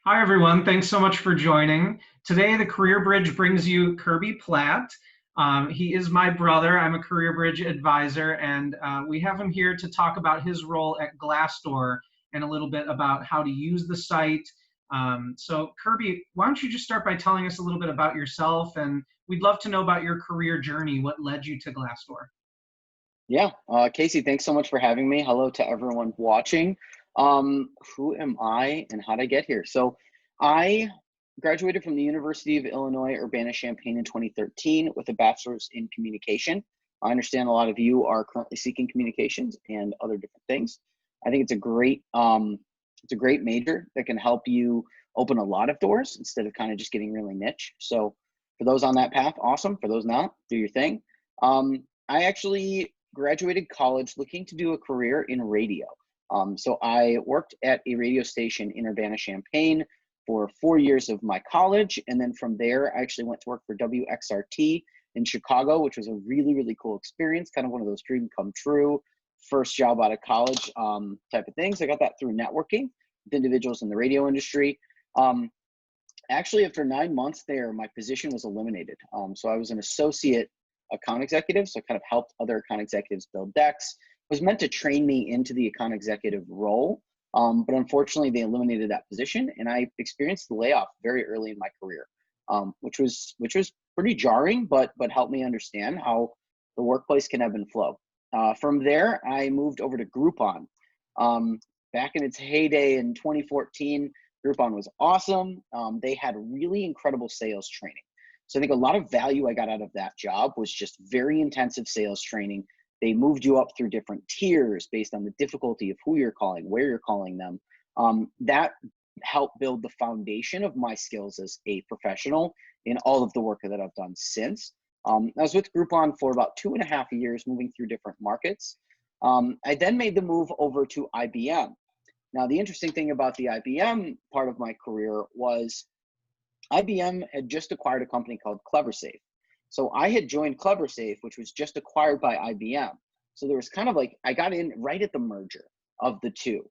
Hi, everyone. Thanks so much for joining. Today, the Career Bridge brings you Kirby Platt. He is my brother. I'm a Career Bridge advisor, and we have him here to talk about his role at Glassdoor and a little bit about how to use the site. So, Kirby, why don't you just start by telling us a little bit about yourself? And we'd love to know about your career journey. What led you to Glassdoor? Yeah, Casey, thanks so much for having me. Hello to everyone watching. Who am I and how did I get here? So I graduated from the University of Illinois Urbana-Champaign in 2013 with a bachelor's in communication. I understand a lot of you are currently seeking communications and other different things. I think it's a great major that can help you open a lot of doors instead of kind of just getting really niche. So for those on that path, awesome. For those not, do your thing. I actually graduated college looking to do a career in radio. So I worked at a radio station in Urbana-Champaign for 4 years of my college. And then from there, I actually went to work for WXRT in Chicago, which was a really, really cool experience, kind of one of those dream come true, first job out of college type of things. I got that through networking with individuals in the radio industry. Actually, after 9 months there, my position was eliminated. So I was an associate account executive, so I kind of helped other account executives build decks. It was meant to train me into the account executive role, but unfortunately they eliminated that position, and I experienced the layoff very early in my career, which was pretty jarring, but helped me understand how the workplace can ebb and flow. From there, I moved over to Groupon. Back in its heyday in 2014, Groupon was awesome. They had really incredible sales training. So I think a lot of value I got out of that job was just very intensive sales training. They moved you up through different tiers based on the difficulty of who you're calling, where you're calling them. That helped build the foundation of my skills as a professional in all of the work that I've done since. I was with Groupon for about 2.5 years, moving through different markets. I then made the move over to IBM. Now, the interesting thing about the IBM part of my career was IBM had just acquired a company called CleverSafe. So I had joined CleverSafe, which was just acquired by IBM. So there was kind of like, I got in right at the merger of the two.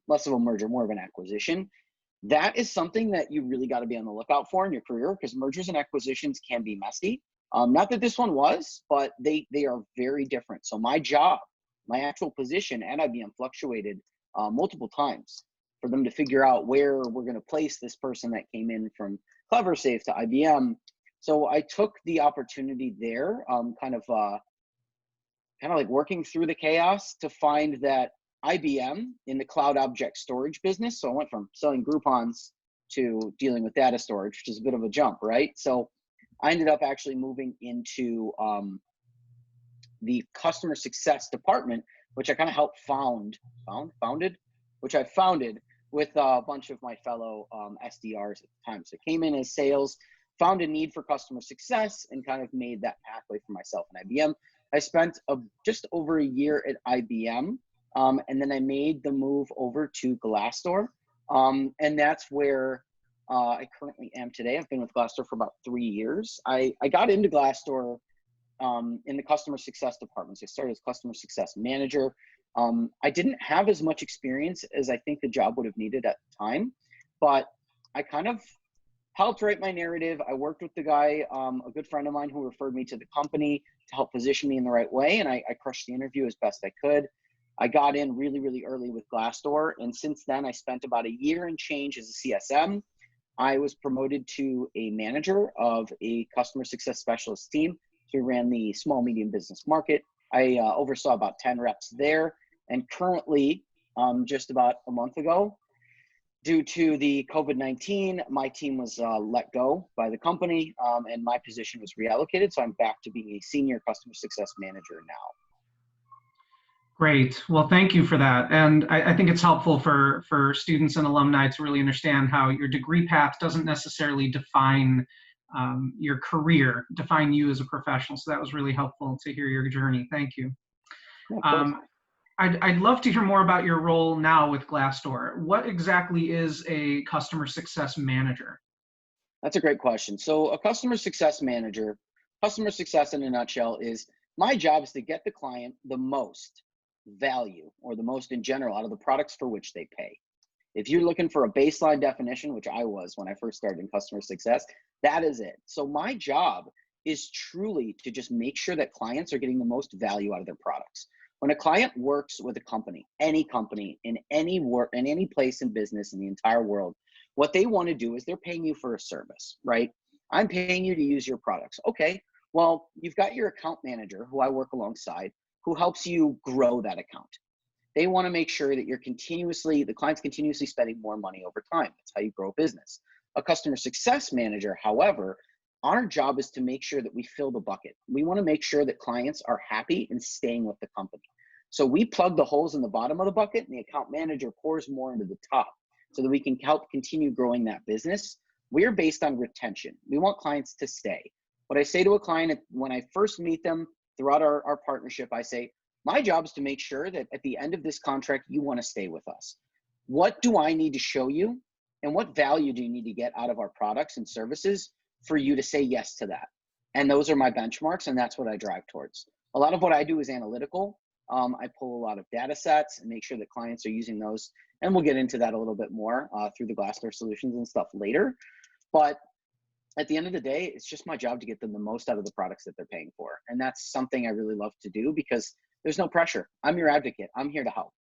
Less of a merger, more of an acquisition. That is something that you really got to be on the lookout for in your career, because mergers and acquisitions can be messy. Not that this one was, but they are very different. So my job, my actual position at IBM fluctuated multiple times for them to figure out where we're going to place this person that came in from CleverSafe to IBM. So I took the opportunity there, kind of like working through the chaos to find that IBM in the cloud object storage business. So I went from selling Groupons to dealing with data storage, which is a bit of a jump, right? So I ended up actually moving into the customer success department, which I kind of helped founded with a bunch of my fellow SDRs at the time. So I came in as sales, found a need for customer success, and kind of made that pathway for myself in IBM. I spent just over a year at IBM, and then I made the move over to Glassdoor, and that's where I currently am today. I've been with Glassdoor for about 3 years. I got into Glassdoor in the customer success department. So I started as customer success manager. I didn't have as much experience as I think the job would have needed at the time, but I kind of helped write my narrative. I worked with the guy, a good friend of mine who referred me to the company to help position me in the right way, and I crushed the interview as best I could. I got in really, really early with Glassdoor, and since then I spent about a year and change as a CSM. I was promoted to a manager of a customer success specialist team. So we ran the small, medium business market. I oversaw about 10 reps there. And currently, just about a month ago, due to the COVID-19, my team was let go by the company, and my position was reallocated. So I'm back to being a senior customer success manager now. Great. Well, thank you for that. And I think it's helpful for students and alumni to really understand how your degree path doesn't necessarily define your career, define you as a professional. So that was really helpful to hear your journey. Thank you. Yeah, of course. I'd love to hear more about your role now with Glassdoor. What exactly is a customer success manager? That's a great question. So a customer success manager, customer success in a nutshell is my job is to get the client the most value, or the most in general, out of the products for which they pay. If you're looking for a baseline definition, which I was when I first started in customer success, that is it. So my job is truly to just make sure that clients are getting the most value out of their products. When a client works with a company in any place in business in the entire world, what they want to do is they're paying you for a service, right? I'm paying you to use your products. Okay, well, you've got your account manager who I work alongside who helps you grow that account. They want to make sure that the client's continuously spending more money over time. That's how you grow a business. A customer success manager, however, our job is to make sure that we fill the bucket. We want to make sure that clients are happy and staying with the company. So we plug the holes in the bottom of the bucket and the account manager pours more into the top so that we can help continue growing that business. We're based on retention. We want clients to stay. What I say to a client when I first meet them throughout our partnership, I say, my job is to make sure that at the end of this contract, you want to stay with us. What do I need to show you? And what value do you need to get out of our products and services for you to say yes to that? And those are my benchmarks, and that's what I drive towards. A lot of what I do is analytical. I pull a lot of data sets and make sure that clients are using those. And we'll get into that a little bit more through the Glassdoor solutions and stuff later. But at the end of the day, it's just my job to get them the most out of the products that they're paying for. And that's something I really love to do because there's no pressure. I'm your advocate. I'm here to help.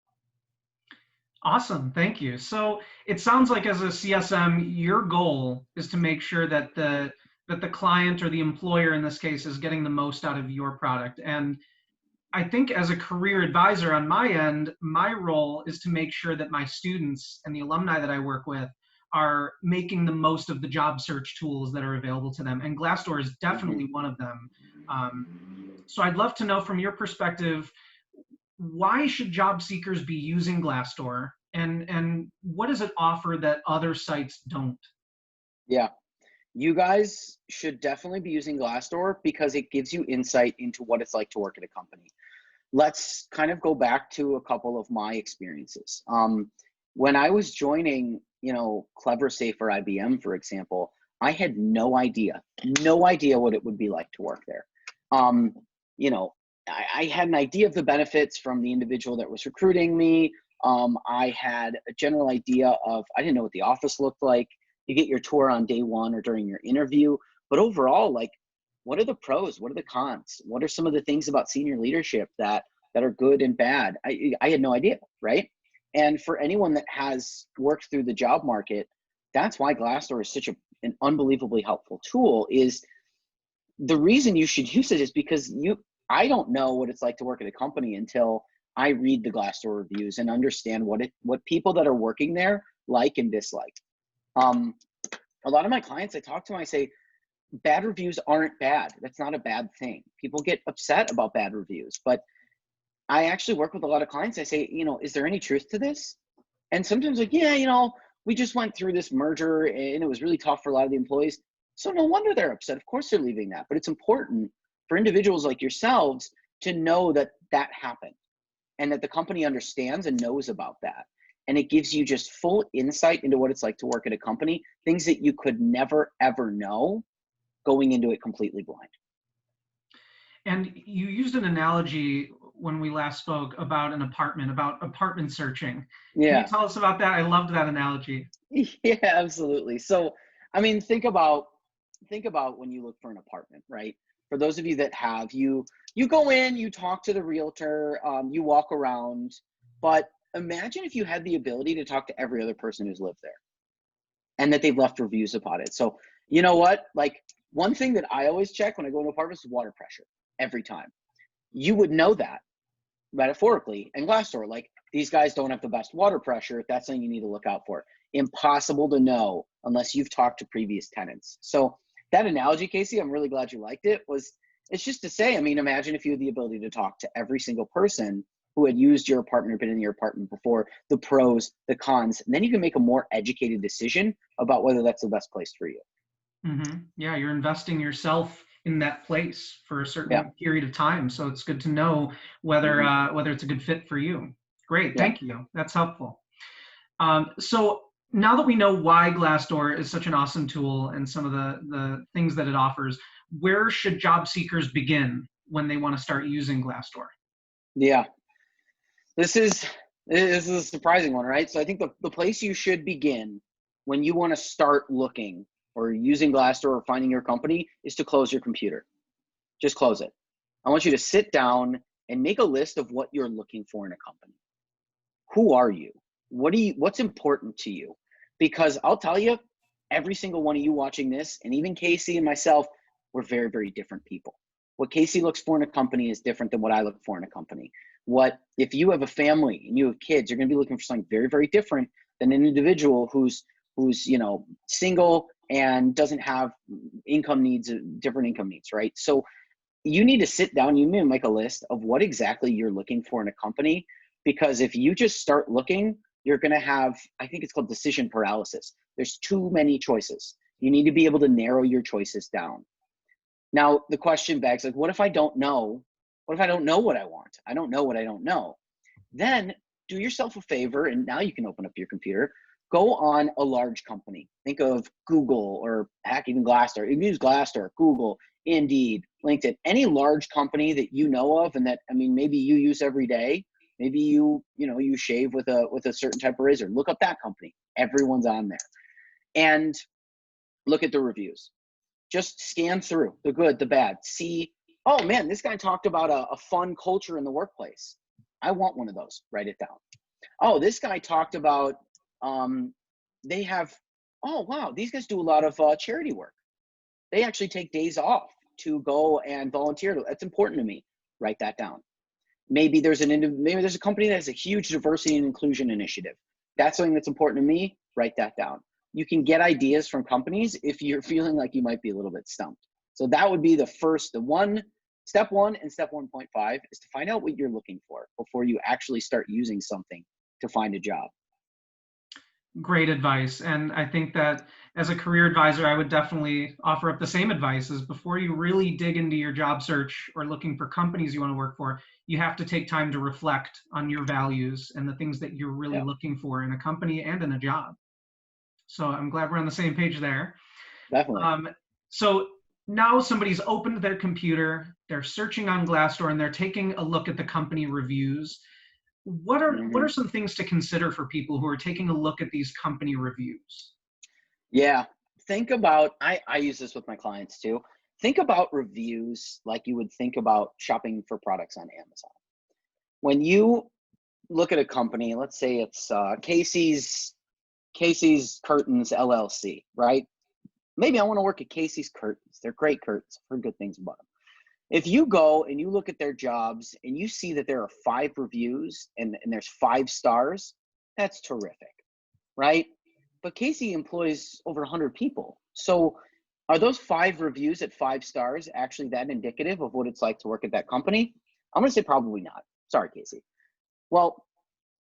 Awesome. Thank you. So it sounds like as a CSM, your goal is to make sure that the client or the employer in this case is getting the most out of your product. And I think as a career advisor on my end, my role is to make sure that my students and the alumni that I work with are making the most of the job search tools that are available to them. And Glassdoor is definitely one of them. So I'd love to know from your perspective, why should job seekers be using Glassdoor, and what does it offer that other sites don't? Yeah, you guys should definitely be using Glassdoor because it gives you insight into what it's like to work at a company. Let's kind of go back to a couple of my experiences. When I was joining, Clever Safe or IBM, for example, I had no idea what it would be like to work there. I had an idea of the benefits from the individual that was recruiting me. I had a general idea I didn't know what the office looked like. You get your tour on day one or during your interview, but overall, what are the pros? What are the cons? What are some of the things about senior leadership that are good and bad? I had no idea, right? And for anyone that has worked through the job market, that's why Glassdoor is such an unbelievably helpful tool. Is the reason you should use it is because I don't know what it's like to work at a company until I read the Glassdoor reviews and understand what people that are working there like and dislike. A lot of my clients, I talk to them, I say, bad reviews aren't bad. That's not a bad thing. People get upset about bad reviews, but I actually work with a lot of clients. I say, is there any truth to this? And sometimes we just went through this merger and it was really tough for a lot of the employees. So no wonder they're upset. Of course they're leaving that, but it's important for individuals like yourselves to know that happened and that the company understands and knows about that. And it gives you just full insight into what it's like to work at a company, things that you could never, ever know going into it completely blind. And you used an analogy when we last spoke about apartment searching. Yeah. Can you tell us about that? I loved that analogy. Yeah, absolutely. So, think about when you look for an apartment, right? For those of you that have, you go in, you talk to the realtor, you walk around, but imagine if you had the ability to talk to every other person who's lived there and that they've left reviews about it. So, you know what? One thing that I always check when I go into apartments is water pressure every time. You would know that metaphorically and Glassdoor, these guys don't have the best water pressure. That's something you need to look out for. Impossible to know unless you've talked to previous tenants. So that analogy, Casey, I'm really glad you liked it. It's just to say, imagine if you had the ability to talk to every single person who had used your apartment or been in your apartment before, the pros, the cons, and then you can make a more educated decision about whether that's the best place for you. Mm-hmm. Yeah, you're investing yourself in that place for a certain period of time. So it's good to know whether it's a good fit for you. Great, thank you. That's helpful. So now that we know why Glassdoor is such an awesome tool and some of the things that it offers, where should job seekers begin when they want to start using Glassdoor? Yeah, this is This is a surprising one, right? So I think the place you should begin when you want to start looking or using Glassdoor or finding your company is to close your computer. Just close it. I want you to sit down and make a list of what you're looking for in a company. Who are you? What's important to you? Because I'll tell you, every single one of you watching this, and even Casey and myself, we're very, very different people. What Casey looks for in a company is different than what I look for in a company. What if you have a family and you have kids, you're going to be looking for something very, very different than an individual who's single and doesn't have different income needs, right? So you need to sit down, you need to make a list of what exactly you're looking for in a company, because if you just start looking, you're going to have, I think it's called decision paralysis. There's too many choices. You need to be able to narrow your choices down. Now, the question begs, like, what if I don't know? What if I don't know what I want? I don't know what I don't know. Then do yourself a favor, and now you can open up your computer, go on a large company. Think of Google, or heck, even Glassdoor. You can use Glassdoor, Google, Indeed, LinkedIn, any large company that you know of and that, I mean, maybe you use every day. Maybe you shave with a certain type of razor. Look up that company. Everyone's on there. And look at the reviews. Just scan through the good, the bad. See, oh man, this guy talked about a fun culture in the workplace. I want one of those. Write it down. Oh, this guy talked about they have, oh wow, these guys do a lot of charity work. They actually take days off to go and volunteer. That's important to me. Write that down. Maybe there's a company that has a huge diversity and inclusion initiative. That's something that's important to me. Write that down. You can get ideas from companies if you're feeling like you might be a little bit stumped. So that would be step one and step 1.5 is to find out what you're looking for before you actually start using something to find a job. Great advice. And I think that as a career advisor, I would definitely offer up the same advice is before you really dig into your job search or looking for companies you want to work for, you have to take time to reflect on your values and the things that you're really looking for in a company and in a job. So I'm glad we're on the same page there. Definitely. So now somebody's opened their computer, they're searching on Glassdoor, and they're taking a look at the company reviews. What are some things to consider for people who are taking a look at these company reviews? Yeah, think about, I use this with my clients too. Think about reviews like you would think about shopping for products on Amazon. When you look at a company, let's say it's Casey's Curtains LLC, right? Maybe I want to work at Casey's Curtains. They're great curtains. I've heard good things about them. If you go and you look at their jobs and you see that there are 5 reviews and there's 5 stars, that's terrific, right? But Casey employs over 100 people. So are those 5 reviews at 5 stars actually that indicative of what it's like to work at that company? I'm going to say probably not. Sorry, Casey. Well,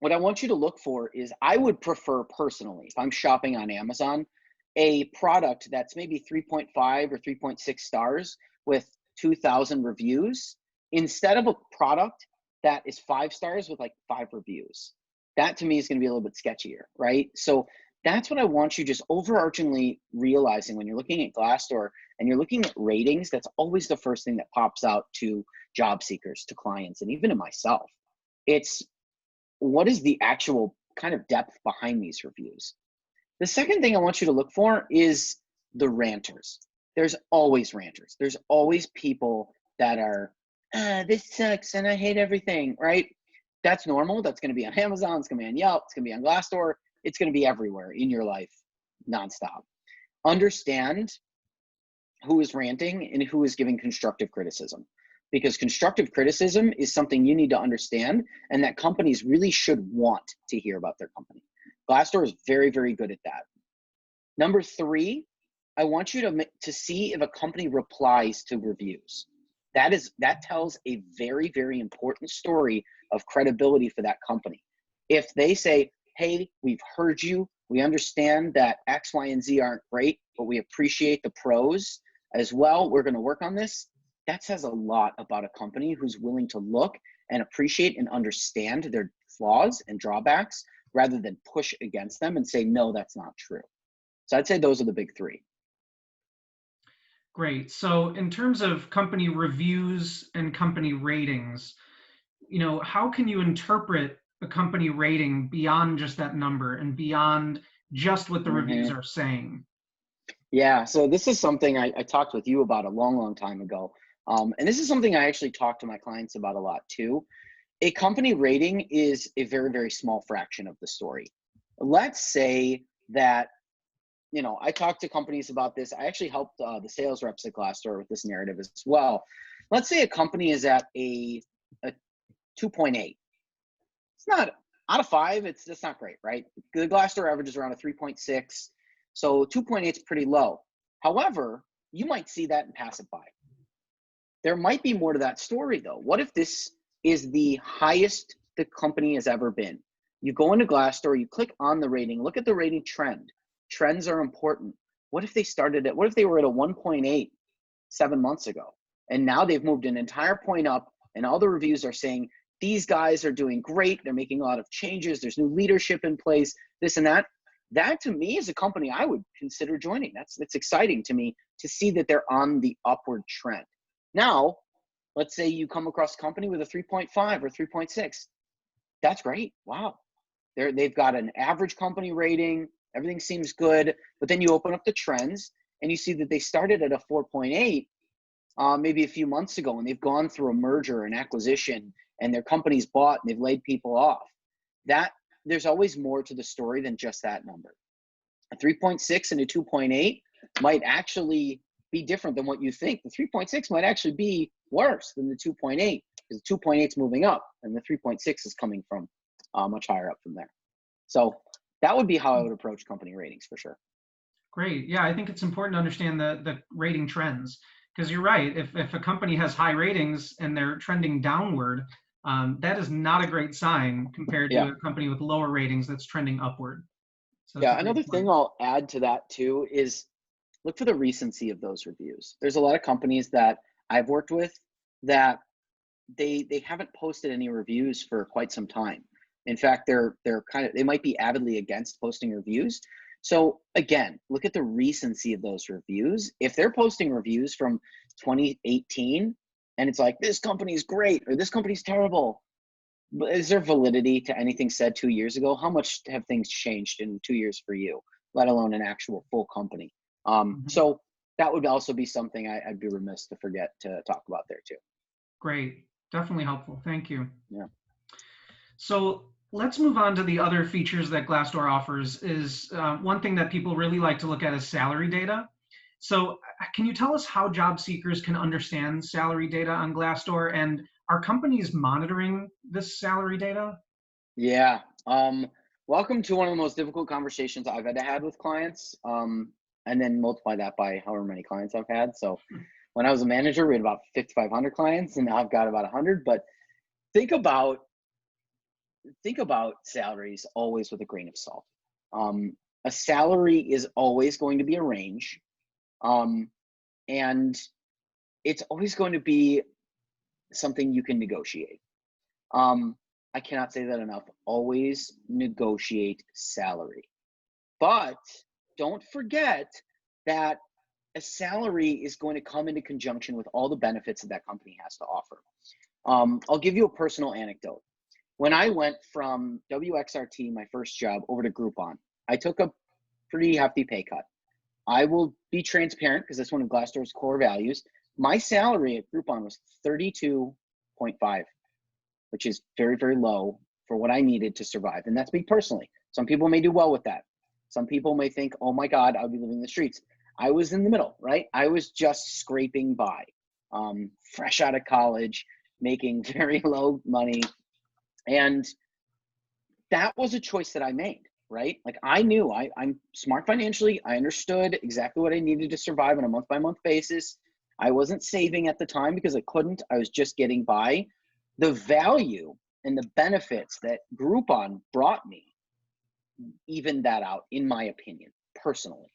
what I want you to look for is, I would prefer personally, if I'm shopping on Amazon, a product that's maybe 3.5 or 3.6 stars with 2,000 reviews instead of a product that is 5 stars with like 5 reviews. That to me is going to be a little bit sketchier, right? So that's what I want you just overarchingly realizing when you're looking at Glassdoor and you're looking at ratings. That's always the first thing that pops out to job seekers, to clients, and even to myself. It's, what is the actual kind of depth behind these reviews? The second thing I want you to look for is the ranters. There's always ranters. There's always people that are, this sucks and I hate everything, right? That's normal. That's going to be on Amazon. It's going to be on Yelp. It's going to be on Glassdoor. It's going to be everywhere in your life, nonstop. Understand who is ranting and who is giving constructive criticism, because constructive criticism is something you need to understand and that companies really should want to hear about their company. Glassdoor is very, very good at that. Number 3, I want you to see if a company replies to reviews. That tells a very, very important story of credibility for that company. If they say, hey, we've heard you, we understand that X, Y, and Z aren't great, but we appreciate the pros as well, we're going to work on this. That says a lot about a company who's willing to look and appreciate and understand their flaws and drawbacks rather than push against them and say, no, that's not true. So I'd say those are the big 3. Great. So in terms of company reviews and company ratings, how can you interpret a company rating beyond just that number and beyond just what the reviews Hmm. are saying? Yeah, so this is something I talked with you about a long, long time ago. And this is something I actually talk to my clients about a lot too. A company rating is a very, very small fraction of the story. Let's say that, I talked to companies about this. I actually helped the sales reps at Glassdoor with this narrative as well. Let's say a company is at a 2.8. It's not out of 5. It's not great, right? The Glassdoor average is around a 3.6. So 2.8 is pretty low. However, you might see that and pass it by. There might be more to that story though. What if this is the highest the company has ever been? You go into Glassdoor, you click on the rating, look at the rating trend. Trends are important. What if they were at a 1.8 7 months ago? And now they've moved an entire point up, and all the reviews are saying these guys are doing great. They're making a lot of changes. There's new leadership in place, this and that. That to me is a company I would consider joining. That's exciting to me to see that they're on the upward trend. Now, let's say you come across a company with a 3.5 or 3.6. That's great. Wow. They've got an average company rating. Everything seems good. But then you open up the trends and you see that they started at a 4.8 maybe a few months ago, and they've gone through a merger and acquisition, and their company's bought and they've laid people off. That there's always more to the story than just that number. A 3.6 and a 2.8 might actually be different than what you think. The 3.6 might actually be worse than the 2.8 because the 2.8 is moving up and the 3.6 is coming from much higher up from there. So that would be how I would approach company ratings for sure. Great. Yeah, I think it's important to understand the rating trends because you're right. If a company has high ratings and they're trending downward, that is not a great sign compared to Yeah. a company with lower ratings that's trending upward. So that's a Yeah. great Another point. thing I'll add to that too is look for the recency of those reviews. There's a lot of companies that I've worked with that they haven't posted any reviews for quite some time. In fact, they might be avidly against posting reviews. So again, look at the recency of those reviews. If they're posting reviews from 2018 and it's like this company's great or this company's terrible, but is there validity to anything said 2 years ago? How much have things changed in 2 years for you, let alone an actual full company? Mhm. So that would also be something I'd be remiss to forget to talk about there too. Great. Definitely helpful. Thank you. Yeah. So let's move on to the other features that Glassdoor offers. Is one thing that people really like to look at is salary data. So can you tell us how job seekers can understand salary data on Glassdoor, and are companies monitoring this salary data? Yeah. Welcome to one of the most difficult conversations I've had to have with clients. And then multiply that by however many clients I've had. So when I was a manager, we had about 5,500 clients, and now I've got about 100. But think about salaries always with a grain of salt. Um, a salary is always going to be a range, um, and it's always going to be something you can negotiate. Um, I cannot say that enough. Always negotiate salary. But don't forget that a salary is going to come into conjunction with all the benefits that company has to offer. I'll give you a personal anecdote. When I went from WXRT, my first job, over to Groupon, I took a pretty hefty pay cut. I will be transparent because that's one of Glassdoor's core values. My salary at Groupon was 32.5, which is very, very low for what I needed to survive. And that's me personally. Some people may do well with that. Some people may think, oh my God, I'll be living in the streets. I was in the middle, right? I was just scraping by, fresh out of college, making very low money. And that was a choice that I made, right? Like I knew I'm smart financially. I understood exactly what I needed to survive on a month by month basis. I wasn't saving at the time because I couldn't. I was just getting by. The value and the benefits that Groupon brought me evened that out, in my opinion, personally.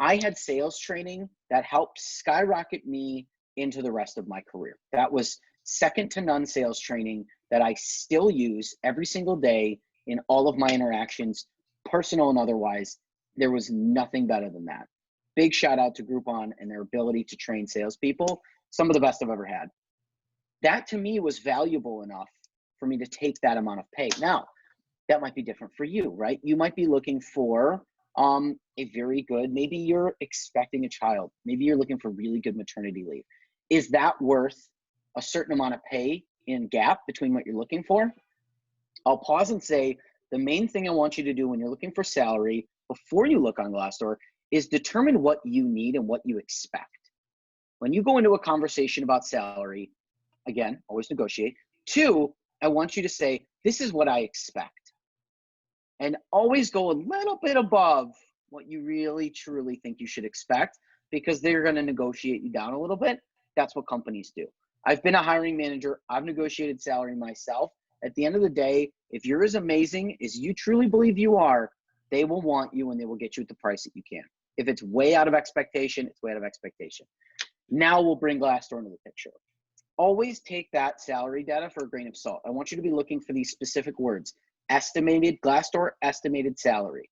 I had sales training that helped skyrocket me into the rest of my career. That was second to none sales training that I still use every single day in all of my interactions, personal and otherwise. There was nothing better than that. Big shout out to Groupon and their ability to train salespeople. Some of the best I've ever had. That to me was valuable enough for me to take that amount of pay. Now, that might be different for you, right? You might be looking for a very good, maybe you're expecting a child, maybe you're looking for really good maternity leave. Is that worth a certain amount of pay in gap between what you're looking for? I'll pause and say, the main thing I want you to do when you're looking for salary before you look on Glassdoor is determine what you need and what you expect. When you go into a conversation about salary, again, always negotiate. 2, I want you to say, this is what I expect. And always go a little bit above what you really, truly think you should expect, because they're going to negotiate you down a little bit. That's what companies do. I've been a hiring manager. I've negotiated salary myself. At the end of the day, if you're as amazing as you truly believe you are, they will want you and they will get you at the price that you can. If it's way out of expectation, it's way out of expectation. Now we'll bring Glassdoor into the picture. Always take that salary data for a grain of salt. I want you to be looking for these specific words. Estimated, Glassdoor estimated salary.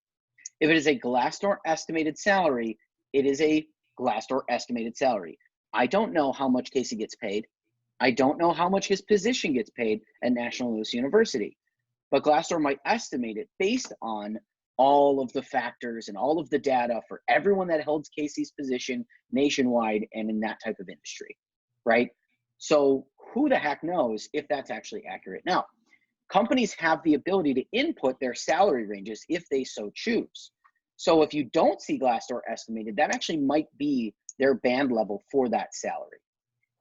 If it is a Glassdoor estimated salary, it is a Glassdoor estimated salary. I don't know how much Casey gets paid. I don't know how much his position gets paid at National Louis University, but Glassdoor might estimate it based on all of the factors and all of the data for everyone that holds Casey's position nationwide and in that type of industry, right? So who the heck knows if that's actually accurate? Now, companies have the ability to input their salary ranges if they so choose. So if you don't see Glassdoor estimated, that actually might be their band level for that salary.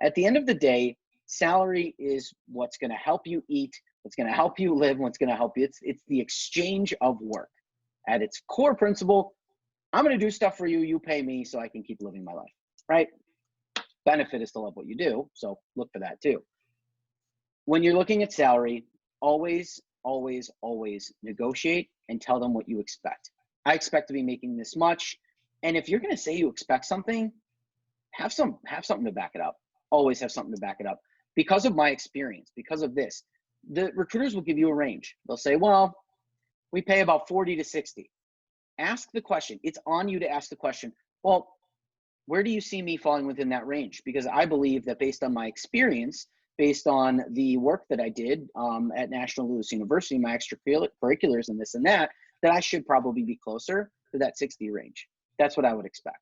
At the end of the day, salary is what's going to help you eat, what's going to help you live, what's going to help you. It's the exchange of work. At its core principle, I'm going to do stuff for you, you pay me so I can keep living my life, right? Benefit is to love what you do, so look for that too. When you're looking at salary, always, always, always negotiate and tell them what you expect. I expect to be making this much. And if you're going to say you expect something, have something to back it up. Always have something to back it up. Because of my experience, because of this, the recruiters will give you a range. They'll say, well, we pay about 40 to 60. Ask the question. It's on you to ask the question, well, where do you see me falling within that range? Because I believe that based on my experience, based on the work that I did at National Louis University, my extracurriculars and this and that I should probably be closer to that 60 range. That's what I would expect.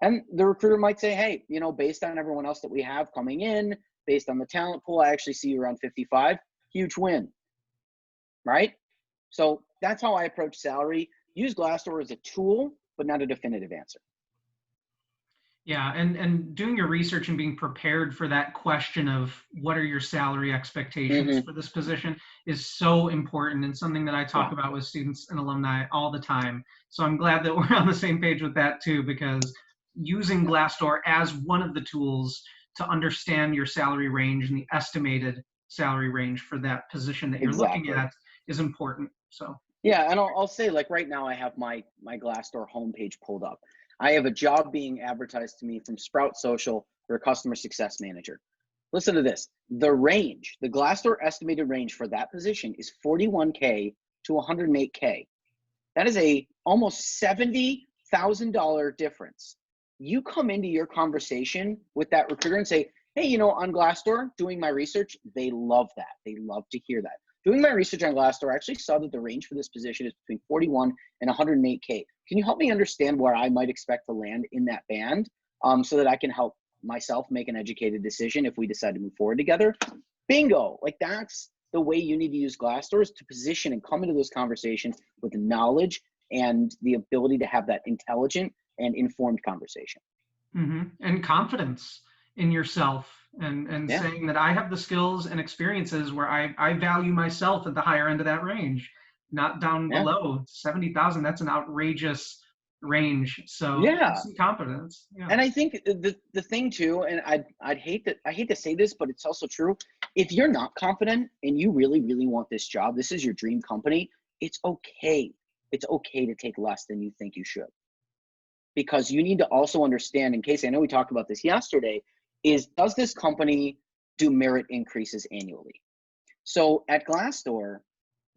And the recruiter might say, hey, you know, based on everyone else that we have coming in, based on the talent pool, I actually see you around 55. Huge win, right? So that's how I approach salary. Use Glassdoor as a tool, but not a definitive answer. Yeah, and doing your research and being prepared for that question of what are your salary expectations for this position is so important, and something that I talk about with students and alumni all the time. So I'm glad that we're on the same page with that too, because using Glassdoor as one of the tools to understand your salary range and the estimated salary range for that position that you're looking at is important. So yeah, and I'll say, like, right now I have my Glassdoor homepage pulled up. I have a job being advertised to me from Sprout Social for a customer success manager. Listen to this. The range, the Glassdoor estimated range for that position is $41K to $108K. That is a almost $70,000 difference. You come into your conversation with that recruiter and say, hey, you know, on Glassdoor, doing my research, they love that. They love to hear that. Doing my research on Glassdoor, I actually saw that the range for this position is between 41 and 108K. Can you help me understand where I might expect to land in that band so that I can help myself make an educated decision if we decide to move forward together? Bingo. Like, that's the way you need to use Glassdoor, is to position and come into those conversations with the knowledge and the ability to have that intelligent and informed conversation. And confidence in yourself, and saying that I have the skills and experiences where I value myself at the higher end of that range, not down below 70,000. That's an outrageous range. So some confidence. And I think the thing too, and I hate to say this, but it's also true. If you're not confident and you really, really want this job, this is your dream company, it's okay. It's okay to take less than you think you should. Because you need to also understand, in case, I know we talked about this yesterday, is does this company do merit increases annually? So at Glassdoor,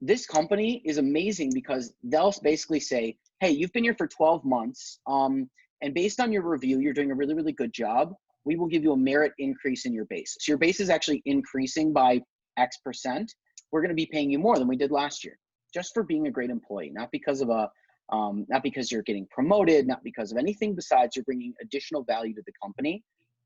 this company is amazing because they'll basically say, hey, you've been here for 12 months, and based on your review, you're doing a really, really good job. We will give you a merit increase in your base. So your base is actually increasing by X percent. we're going to be paying you more than we did last year, just for being a great employee, not because of not because you're getting promoted, not because of anything besides you're bringing additional value to the company.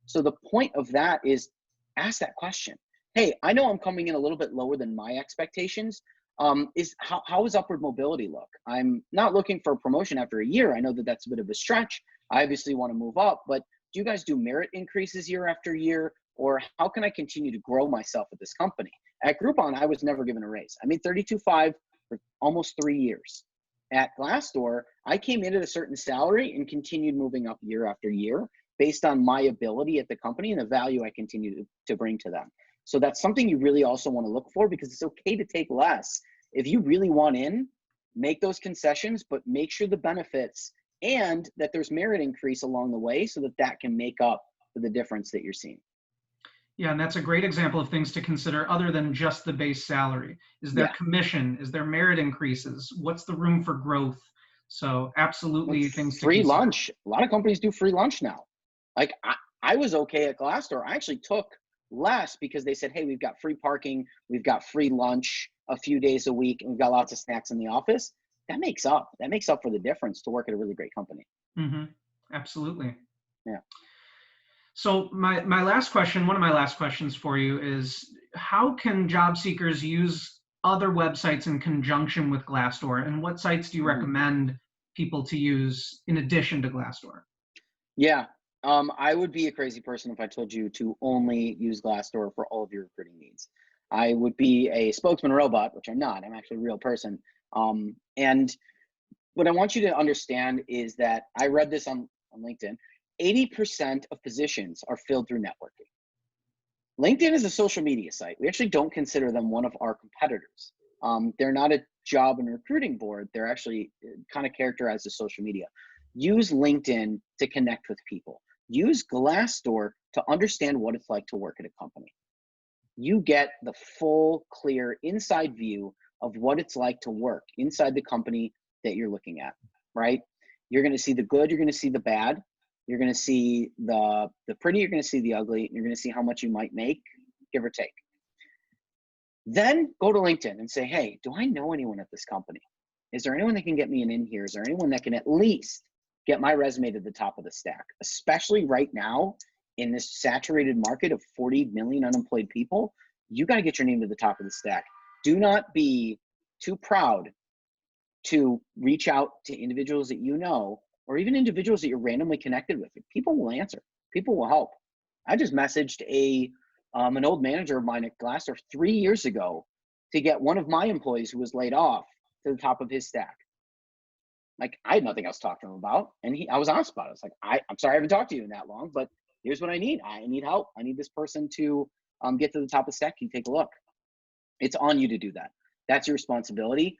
So the point of that is ask that question. Hey, I know I'm coming in a little bit lower than my expectations. How is upward mobility look? I'm not looking for a promotion after a year. I know that that's a bit of a stretch. I obviously want to move up, but do you guys do merit increases year after year? Or how can I continue to grow myself at this company? At Groupon, I was never given a raise. I made $32,500 for almost 3 years. At Glassdoor, I came in at a certain salary and continued moving up year after year based on my ability at the company and the value I continue to bring to them. So that's something you really also want to look for, because it's okay to take less. If you really want in, make those concessions, but make sure the benefits and that there's merit increase along the way so that that can make up for the difference that you're seeing. Yeah, and that's a great example of things to consider other than just the base salary. Is there commission? Is there merit increases? What's the room for growth? So absolutely Like things to free consider. lunch. A lot of companies do free lunch now. Like I was okay at Glassdoor. I actually took less because they said, hey, we've got free parking, we've got free lunch a few days a week, and we've got lots of snacks in the office. That makes up for the difference to work at a really great company. Mm-hmm. Absolutely. Yeah. So my last question, one of my last questions for you is, how can job seekers use other websites in conjunction with Glassdoor, and what sites do you recommend people to use in addition to Glassdoor? Yeah. I would be a crazy person if I told you to only use Glassdoor for all of your recruiting needs. I would be a spokesman robot, which I'm not. I'm actually a real person. And what I want you to understand is that I read this on LinkedIn. 80% of positions are filled through networking. LinkedIn is a social media site. We actually don't consider them one of our competitors. They're not a job and recruiting board. They're actually kind of characterized as social media. Use LinkedIn to connect with people. Use Glassdoor to understand what it's like to work at a company. You get the full, clear, inside view of what it's like to work inside the company that you're looking at, right? You're going to see the good, you're going to see the bad, you're going to see the pretty, you're going to see the ugly, you're going to see how much you might make, give or take. Then go to LinkedIn and say, hey, do I know anyone at this company? Is there anyone that can get me an in here? Is there anyone that can at least get my resume to the top of the stack? Especially right now in this saturated market of 40 million unemployed people, you got to get your name to the top of the stack. Do not be too proud to reach out to individuals that you know, or even individuals that you're randomly connected with. People will answer. People will help. I just messaged an old manager of mine at Glassdoor 3 years ago to get one of my employees who was laid off to the top of his stack. Like, I had nothing else to talk to him about, and I was honest about it. I was like, I'm sorry I haven't talked to you in that long, but here's what I need. I need help. I need this person to get to the top of the stack. Can you take a look? It's on you to do that. That's your responsibility.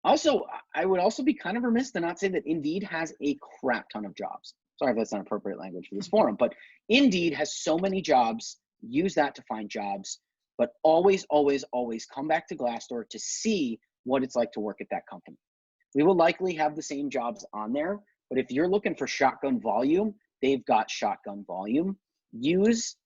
Also, I would also be kind of remiss to not say that Indeed has a crap ton of jobs. Sorry if that's not appropriate language for this forum, but Indeed has so many jobs. Use that to find jobs, but always, always, always come back to Glassdoor to see what it's like to work at that company. We will likely have the same jobs on there, but if you're looking for shotgun volume, they've got shotgun volume. Use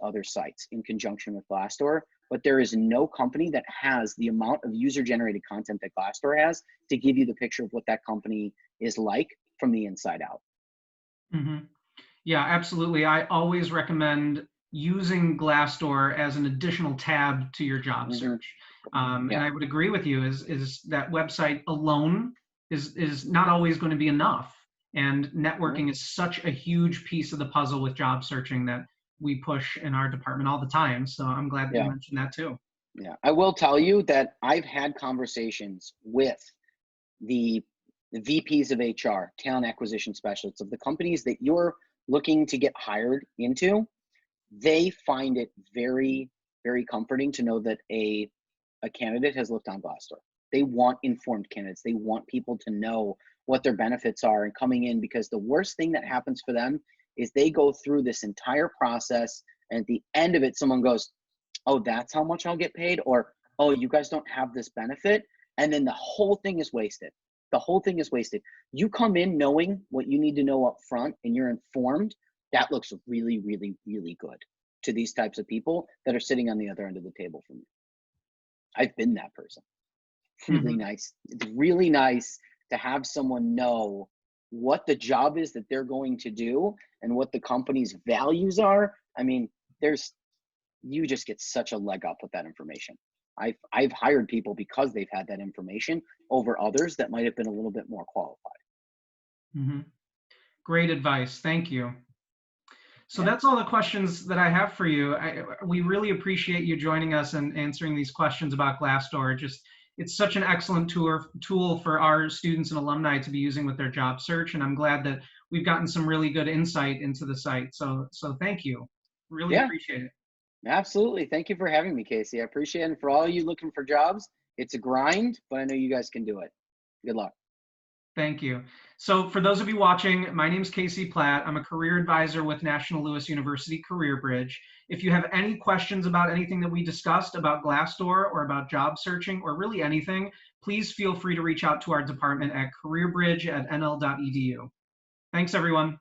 other sites in conjunction with Glassdoor, but there is no company that has the amount of user-generated content that Glassdoor has to give you the picture of what that company is like from the inside out. Mm-hmm. Yeah, absolutely. I always recommend using Glassdoor as an additional tab to your job search. And I would agree with you, is that website alone is not always going to be enough. And networking is such a huge piece of the puzzle with job searching that we push in our department all the time. So I'm glad that you mentioned that too. Yeah, I will tell you that I've had conversations with the VPs of HR, talent acquisition specialists of the companies that you're looking to get hired into. They find it very, very comforting to know that a candidate has looked on Glassdoor. They want informed candidates. They want people to know what their benefits are and coming in, because the worst thing that happens for them is they go through this entire process, and at the end of it, someone goes, oh, that's how much I'll get paid, or, oh, you guys don't have this benefit. And then the whole thing is wasted. The whole thing is wasted. You come in knowing what you need to know up front and you're informed. That looks really, really, really good to these types of people that are sitting on the other end of the table from you. I've been that person. Really Mhm. nice. It's really nice to have someone know what the job is that they're going to do and what the company's values are. I mean, there's you just get such a leg up with that information. I've hired people because they've had that information over others that might have been a little bit more qualified. Mhm. Great advice. Thank you. So Yeah. that's all the questions that I have for you. We really appreciate you joining us and answering these questions about Glassdoor. Just it's such an excellent tool for our students and alumni to be using with their job search, and I'm glad that we've gotten some really good insight into the site. So thank you. Really Yeah, appreciate it. absolutely. Thank you for having me, Casey. I appreciate it. And for all you looking for jobs, it's a grind, but I know you guys can do it. Good luck. Thank you. So for those of you watching, my name is Casey Platt. I'm a career advisor with National Louis University Career Bridge. If you have any questions about anything that we discussed about Glassdoor or about job searching or really anything, please feel free to reach out to our department at careerbridge@nl.edu. Thanks, everyone.